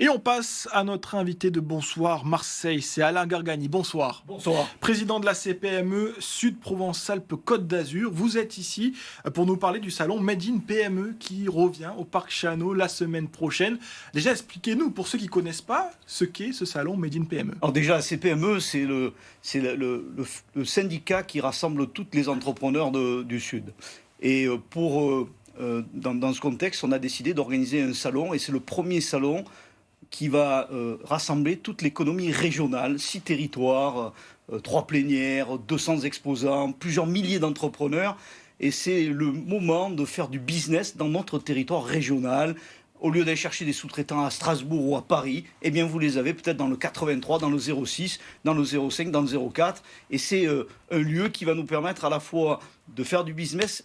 Et on passe à notre invité de Bonsoir Marseille, c'est Alain Gargani. Bonsoir. Bonsoir. Président de la CPME Sud Provence-Alpes-Côte d'Azur. Vous êtes ici pour nous parler du salon Made in PME qui revient au Parc Chano la semaine prochaine. Déjà, expliquez-nous, pour ceux qui ne connaissent pas, ce qu'est ce salon Made in PME. Alors déjà, la CPME, c'est le syndicat qui rassemble tous les entrepreneurs du Sud. Et dans ce contexte, on a décidé d'organiser un salon, et c'est le premier salon qui va rassembler toute l'économie régionale, 6 territoires, 3 plénières, 200 exposants, plusieurs milliers d'entrepreneurs. Et c'est le moment de faire du business dans notre territoire régional. Au lieu d'aller chercher des sous-traitants à Strasbourg ou à Paris, eh bien vous les avez peut-être dans le 83, dans le 06, dans le 05, dans le 04. Et c'est un lieu qui va nous permettre à la fois de faire du business,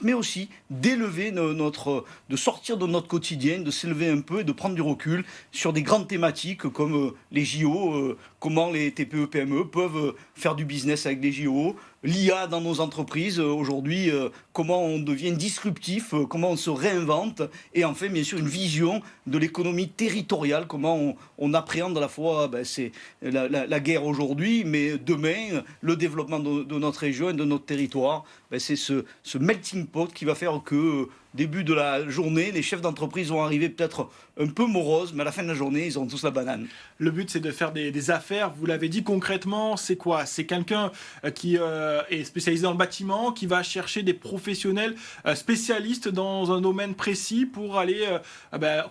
mais aussi d'élever de sortir de notre quotidien, de s'élever un peu et de prendre du recul sur des grandes thématiques comme les JO, comment les TPE-PME peuvent faire du business avec les JO, l'IA dans nos entreprises aujourd'hui, comment on devient disruptif, comment on se réinvente, et enfin bien sûr une vision de l'économie territoriale, comment on appréhende à la fois c'est la guerre aujourd'hui, mais demain le développement de notre région et de notre territoire. C'est ce melting pot qui va faire que début de la journée, les chefs d'entreprise vont arriver peut-être un peu moroses, mais à la fin de la journée, ils auront tous la banane. Le but, c'est de faire des affaires. Vous l'avez dit concrètement, c'est quoi? C'est quelqu'un qui est spécialisé dans le bâtiment, qui va chercher des professionnels spécialistes dans un domaine précis pour aller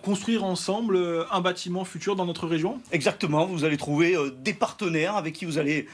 construire ensemble un bâtiment futur dans notre région? Exactement, vous allez trouver des partenaires avec qui vous allez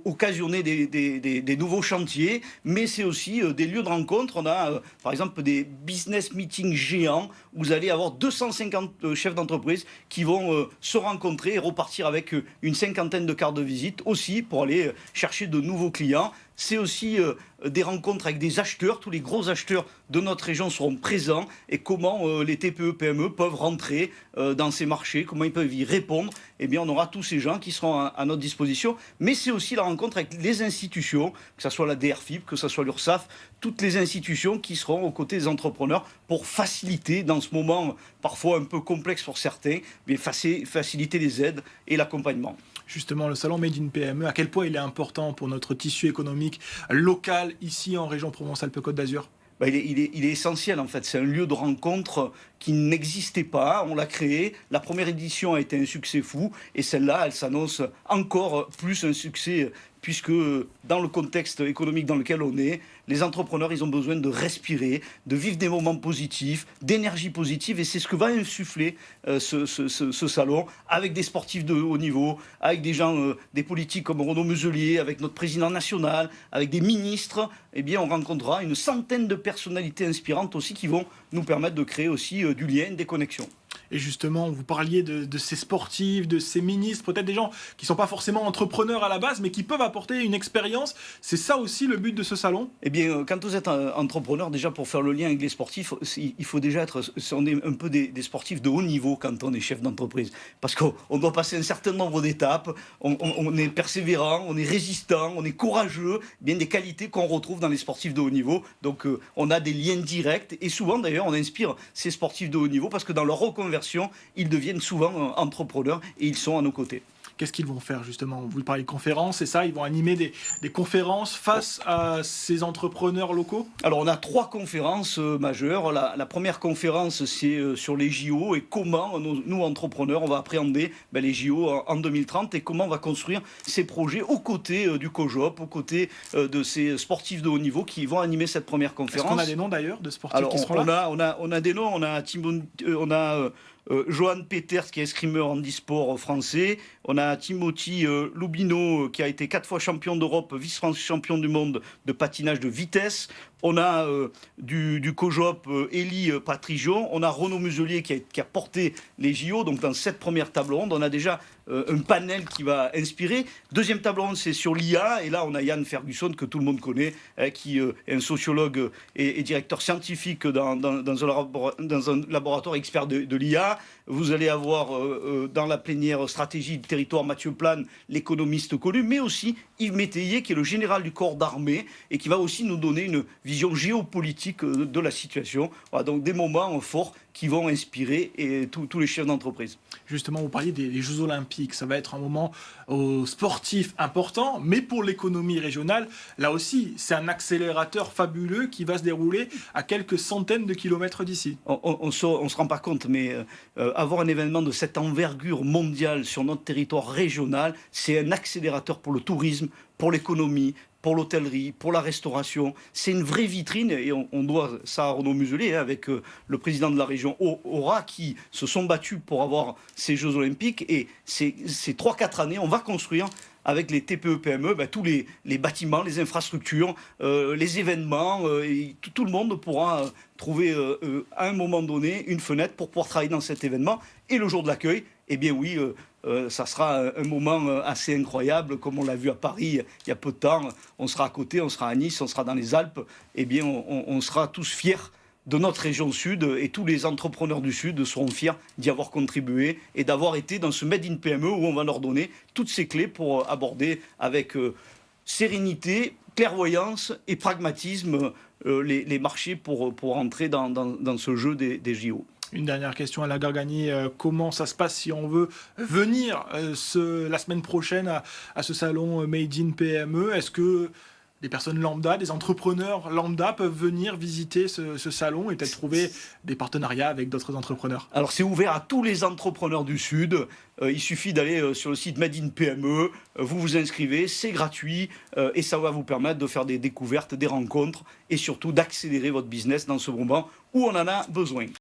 occasionner des nouveaux chantiers, mais c'est aussi des lieux de rencontre. On a par exemple des business meetings géants où vous allez avoir 250 chefs d'entreprise qui vont se rencontrer et repartir avec une cinquantaine de cartes de visite aussi pour aller chercher de nouveaux clients. C'est aussi des rencontres avec des acheteurs. Tous les gros acheteurs de notre région seront présents, et comment les TPE-PME peuvent rentrer dans ces marchés, comment ils peuvent y répondre. Eh bien, on aura tous ces gens qui seront à notre disposition. Mais c'est aussi la rencontre avec les institutions, que ce soit la DRFIP, que ce soit l'URSSAF, toutes les institutions qui seront aux côtés des entrepreneurs pour faciliter, dans ce moment parfois un peu complexe pour certains, mais faciliter les aides et l'accompagnement. Justement, le salon Made in PME, à quel point il est important pour notre tissu économique local ici en région Provence-Alpes-Côte d'Azur? Il est essentiel en fait, c'est un lieu de rencontre qui n'existait pas, on l'a créé, la première édition a été un succès fou, et celle-là, elle s'annonce encore plus un succès, puisque dans le contexte économique dans lequel on est, les entrepreneurs, ils ont besoin de respirer, de vivre des moments positifs, d'énergie positive, et c'est ce que va insuffler ce salon, avec des sportifs de haut niveau, avec des gens, des politiques comme Renaud Muselier, avec notre président national, avec des ministres. Eh bien, on rencontrera une centaine de personnalités inspirantes aussi qui vont nous permettre de créer aussi du lien, des connexions. Et justement, vous parliez de ces sportifs, de ces ministres, peut-être des gens qui ne sont pas forcément entrepreneurs à la base, mais qui peuvent apporter une expérience. C'est ça aussi le but de ce salon? Eh bien, quand vous êtes entrepreneur, déjà pour faire le lien avec les sportifs, il faut déjà on est un peu des sportifs de haut niveau quand on est chef d'entreprise. Parce qu'on doit passer un certain nombre d'étapes, on est persévérant, on est résistant, on est courageux, bien des qualités qu'on retrouve dans les sportifs de haut niveau. Donc on a des liens directs, et souvent d'ailleurs on inspire ces sportifs de haut niveau parce que dans leur reconversion, ils deviennent souvent entrepreneurs et ils sont à nos côtés. Qu'est-ce qu'ils vont faire justement? Vous parlez de conférences, c'est ça? Ils vont animer des conférences face à ces entrepreneurs locaux? Alors on a 3 conférences majeures. La première conférence, c'est sur les JO et comment nous entrepreneurs, on va appréhender les JO en 2030 et comment on va construire ces projets aux côtés du COJOP, aux côtés de ces sportifs de haut niveau qui vont animer cette première conférence. Est-ce qu'on a des noms d'ailleurs de sportifs qui seront là? On a des noms, on a Johan Peters qui est escrimeur handisport français, on a Timothy Loubino qui a été 4 fois champion d'Europe, vice-champion du monde de patinage de vitesse, on a du COJOP Élie Patrigion, on a Renaud Muselier qui a porté les JO, donc dans cette première table ronde, on a déjà un panel qui va inspirer. Deuxième table ronde, c'est sur l'IA, et là on a Yann Ferguson que tout le monde connaît, qui est un sociologue et directeur scientifique dans un laboratoire expert de l'IA. vous allez avoir dans la plénière stratégie du territoire Mathieu Plane, l'économiste connu, mais aussi Yves Métayer, qui est le général du corps d'armée et qui va aussi nous donner une vision géopolitique de la situation. Voilà, donc des moments forts qui vont inspirer tous les chefs d'entreprise. Justement, vous parliez des Jeux Olympiques. Ça va être un moment sportif important, mais pour l'économie régionale, là aussi, c'est un accélérateur fabuleux qui va se dérouler à quelques centaines de kilomètres d'ici. On ne se rend pas compte, mais avoir un événement de cette envergure mondiale sur notre territoire régional, c'est un accélérateur pour le tourisme, pour l'économie, pour l'hôtellerie, pour la restauration. C'est une vraie vitrine et on doit ça à Renaud Muselier avec le président de la région Aura qui se sont battus pour avoir ces Jeux Olympiques. Et ces 3-4 années, on va construire avec les TPE-PME, tous les bâtiments, les infrastructures, les événements. Tout le monde pourra trouver à un moment donné une fenêtre pour pouvoir travailler dans cet événement. Et le jour de l'accueil, eh bien oui, ça sera un moment assez incroyable, comme on l'a vu à Paris il y a peu de temps. On sera à côté, on sera à Nice, on sera dans les Alpes. Eh bien, on sera tous fiers de notre région sud et tous les entrepreneurs du sud seront fiers d'y avoir contribué et d'avoir été dans ce Made in PME où on va leur donner toutes ces clés pour aborder avec sérénité, clairvoyance et pragmatisme les marchés pour entrer dans ce jeu des JO. Une dernière question à la Gargani. Comment ça se passe si on veut venir la semaine prochaine à ce salon Made in PME? Est-ce que des personnes lambda, des entrepreneurs lambda peuvent venir visiter ce salon et peut-être trouver des partenariats avec d'autres entrepreneurs? Alors c'est ouvert à tous les entrepreneurs du Sud. Il suffit d'aller sur le site Made in PME, vous vous inscrivez, c'est gratuit et ça va vous permettre de faire des découvertes, des rencontres et surtout d'accélérer votre business dans ce moment où on en a besoin.